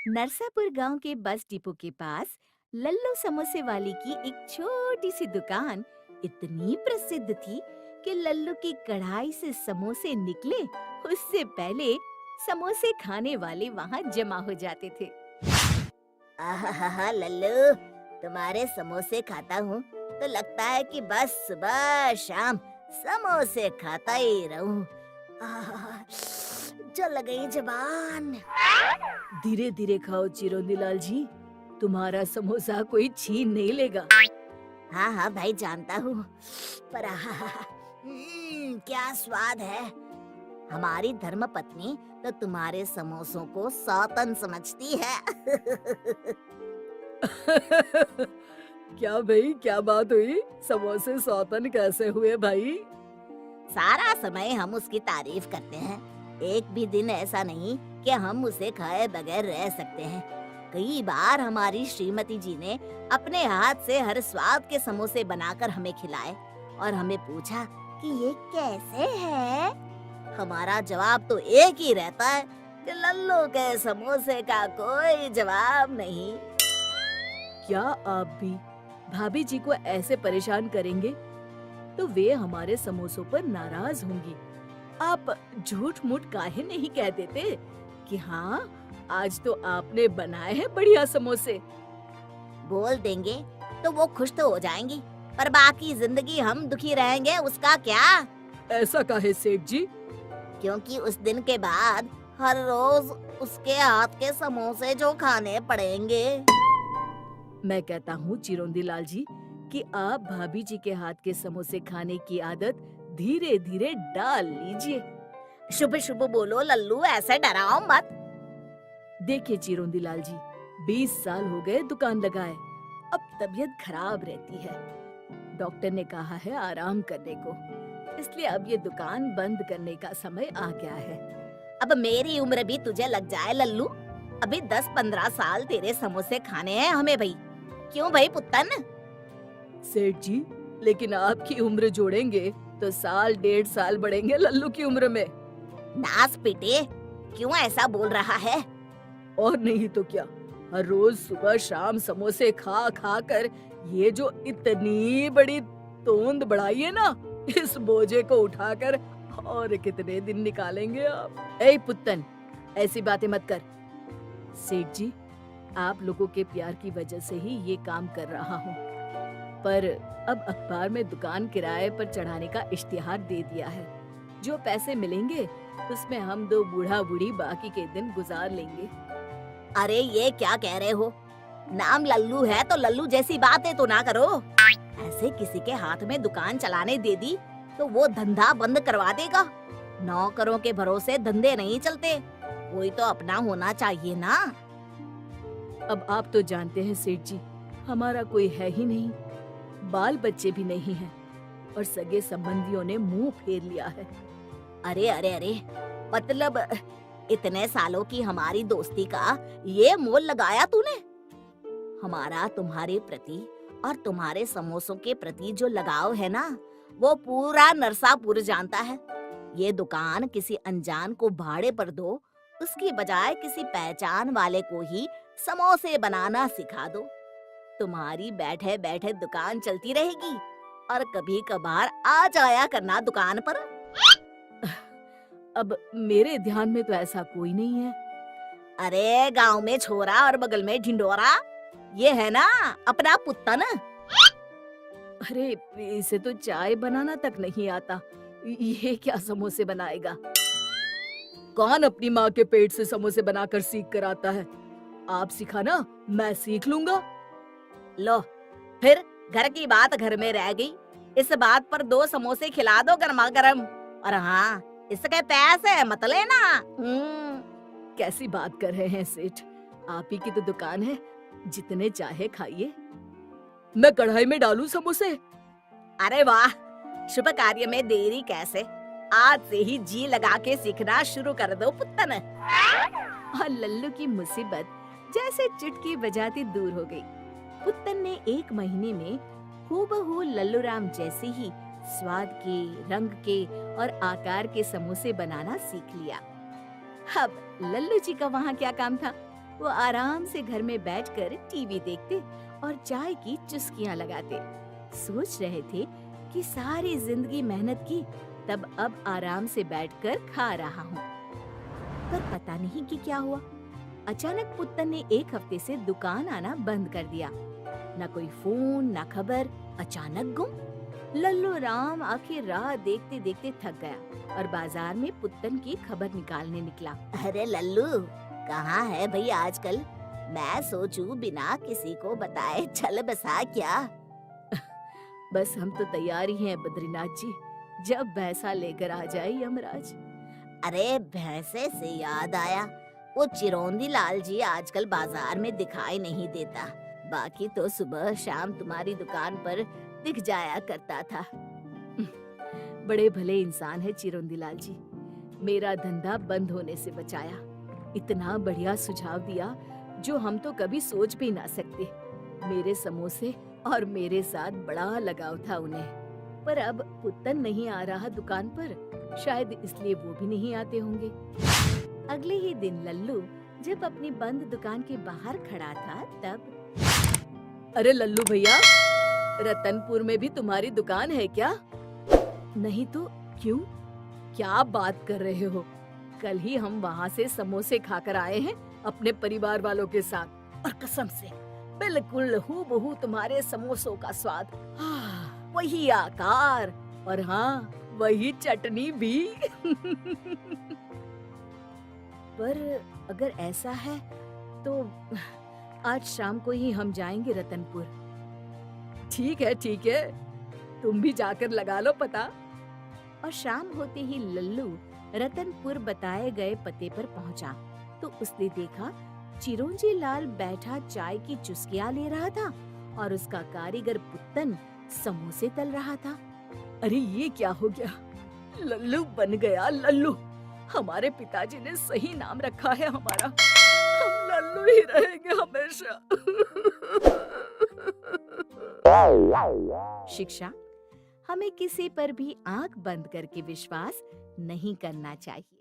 नरसापुर गांव के bus depot के पास लल्लू समोसे वाली की एक छोटी सी दुकान इतनी प्रसिद्ध थी कि लल्लू की कढ़ाई से समोसे निकले उससे पहले समोसे खाने वाले वहां जमा हो जाते थे। आहा लल्लू, तुम्हारे समोसे खाता हूँ तो लगता है कि बस सुबह शाम समोसे खाता ही रहूं। आहा, जल गई जबान। धीरे धीरे खाओ चिरोंदी लाल जी, तुम्हारा समोसा कोई छीन नहीं लेगा। हाँ हाँ भाई जानता हूँ, पर क्या स्वाद है। हमारी धर्म पत्नी तो तुम्हारे समोसों को सौतन समझती है। क्या भाई, क्या बात हुई? समोसे सौतन कैसे हुए भाई? सारा समय हम उसकी तारीफ करते हैं, एक भी दिन ऐसा नहीं कि हम उसे खाए बगैर रह सकते हैं। कई बार हमारी श्रीमती जी ने अपने हाथ से हर स्वाद के समोसे बनाकर हमें खिलाए और हमें पूछा कि ये कैसे है। हमारा जवाब तो एक ही रहता है कि लल्लू के समोसे का कोई जवाब नहीं। क्या आप भी भाभी जी को ऐसे परेशान करेंगे तो वे हमारे समोसों पर नाराज होंगी। आप झूठ मूठ काहे नहीं कह देते कि हाँ, आज तो आपने बनाए हैं बढ़िया समोसे। बोल देंगे तो वो खुश तो हो जाएंगी, पर बाकी जिंदगी हम दुखी रहेंगे उसका क्या? ऐसा काहे सेठ जी? क्योंकि उस दिन के बाद हर रोज उसके हाथ के समोसे जो खाने पड़ेंगे। मैं कहता हूँ चिरोंदी लाल जी कि आप भाभी जी के हाथ के समोसे खाने की आदत धीरे धीरे डाल लीजिए। शुभ शुभ बोलो लल्लू, ऐसे डराओ मत। देखिए चिरोंदी लाल जी, 20 साल हो गए दुकान लगाए, अब तबीयत खराब रहती है। डॉक्टर ने कहा है आराम करने को, इसलिए अब ये दुकान बंद करने का समय आ गया है। अब मेरी उम्र भी तुझे लग जाए लल्लू, अभी 10-15 साल तेरे समोसे खाने हैं हमें भाई। क्यों भाई पुत्तन? सेठ जी, लेकिन आपकी उम्र जोड़ेंगे तो साल 1.5 साल बढ़ेंगे लल्लू की उम्र में। नास पीटे, क्यों ऐसा बोल रहा है? और नहीं तो क्या, हर रोज सुबह शाम समोसे खा खा कर ये जो इतनी बड़ी तोंद बढ़ाई है ना, इस बोझे को उठाकर और कितने दिन निकालेंगे आप? ए पुत्तन, ऐसी बातें मत कर। सेठ जी, आप लोगों के प्यार की वजह से ही ये काम कर रहा हूँ, पर अब अखबार में दुकान किराए पर चढ़ाने का इश्तिहार दे दिया है। जो पैसे मिलेंगे उसमें हम दो बूढ़ा बूढ़ी बाकी के दिन गुजार लेंगे। अरे ये क्या कह रहे हो? नाम लल्लू है तो लल्लू जैसी बातें तो ना करो। ऐसे किसी के हाथ में दुकान चलाने दे दी तो वो धंधा बंद करवा देगा। नौकरों के भरोसे धंधे नहीं चलते, कोई तो अपना होना चाहिए ना। अब आप तो जानते हैं सेठ जी, हमारा कोई है ही नहीं, बाल बच्चे भी नहीं हैं और सगे संबंधियों ने मुंह फेर लिया है। अरे अरे अरे, मतलब इतने सालों की हमारी दोस्ती का ये मोल लगाया तूने? हमारा तुम्हारे प्रति और तुम्हारे समोसों के प्रति जो लगाव है ना, वो पूरा नरसापुर जानता है। ये दुकान किसी अनजान को भाड़े पर दो, उसकी बजाय किसी पहचान वाले को ही समोसे बनाना सिखा दो। तुम्हारी बैठे बैठे दुकान चलती रहेगी और कभी कभार आ जाया करना दुकान पर। अब मेरे ध्यान में तो ऐसा कोई नहीं है। अरे गांव में छोरा और बगल में ढिंडोरा, ये है ना अपना पुत्तन। अरे इसे तो चाय बनाना तक नहीं आता, ये क्या समोसे बनाएगा? कौन अपनी माँ के पेट से समोसे बनाकर सीख कर आता है? आप सिखाना, मैं सीख लूंगा। लो, फिर घर की बात घर में रह गई। इस बात पर 2 समोसे खिला दो गर्मा गर्म, और हाँ, इसके पैसे मत लेना। कैसी बात कर रहे हैं सेठ, आप ही की तो दुकान है, जितने चाहे खाइए। मैं कढ़ाई में डालूं समोसे? अरे वाह, शुभ कार्य में देरी कैसे, आज से ही जी लगा के सीखना शुरू कर दो पुत्तन। और लल्लू की मुसीबत जैसे चुटकी बजाती दूर हो गई। पुत्तन ने 1 महीने में हूबहू लल्लू राम जैसे ही स्वाद के, रंग के और आकार के समोसे बनाना सीख लिया। अब लल्लू जी का वहाँ क्या काम था? वो आराम से घर में बैठकर टीवी देखते और चाय की चुस्कियां लगाते। सोच रहे थे कि सारी जिंदगी मेहनत की, तब अब आराम से बैठकर खा रहा हूँ। पर पता नहीं कि क्या हुआ, अचानक पुत्तन ने एक हफ्ते से दुकान आना बंद कर दिया। न कोई फोन न खबर, अचानक गुम। लल्लू राम आखिर राह देखते देखते थक गया और बाजार में पुत्तन की खबर निकालने निकला। अरे लल्लू, कहाँ है भाई आजकल? मैं सोचूं बिना किसी को बताए चल बसा क्या? बस हम तो तैयार ही हैं बद्रीनाथ जी, जब भैंसा लेकर आ जाए यमराज। अरे भैंसे से याद आया, वो चिरौंदी लाल जी आजकल बाजार में दिखाई नहीं देता। बाकी तो सुबह शाम तुम्हारी दुकान पर दिख जाया करता था। बड़े भले इंसान है चिरौंदी लाल जी, मेरा धंधा बंद होने से बचाया। इतना बढ़िया सुझाव दिया जो हम तो कभी सोच भी ना सकते। मेरे समोसे और मेरे साथ बड़ा लगाव था उन्हें। पर अब पुत्तन नहीं आ रहा दुकान पर, शायद इसलिए वो भी नहीं आते होंगे। अगले ही दिन लल्लू जब अपनी बंद दुकान के बाहर खड़ा था तब, अरे लल्लू भैया, रतनपुर में भी तुम्हारी दुकान है क्या? नहीं तो क्यों? क्या बात कर रहे हो? कल ही हम वहाँ से समोसे खाकर आए हैं अपने परिवार वालों के साथ, और कसम से बिल्कुल हूबहू तुम्हारे समोसों का स्वाद, वही आकार और हाँ वही चटनी भी। पर अगर ऐसा है तो आज शाम को ही हम जाएंगे रतनपुर। ठीक है, तुम भी जाकर लगा लो पता। और शाम होते ही लल्लू रतनपुर बताए गए पते पर पहुंचा तो उसने देखा चिरौंजी लाल बैठा चाय की चुस्कियां ले रहा था और उसका कारीगर पुत्तन समोसे तल रहा था। अरे ये क्या हो गया? लल्लू बन गया लल्लू। हमारे पिताजी ने सही नाम रखा है हमारा, हम लल्लू ही रहेंगे हमेशा। शिक्षा, हमें किसी पर भी आंख बंद करके विश्वास नहीं करना चाहिए।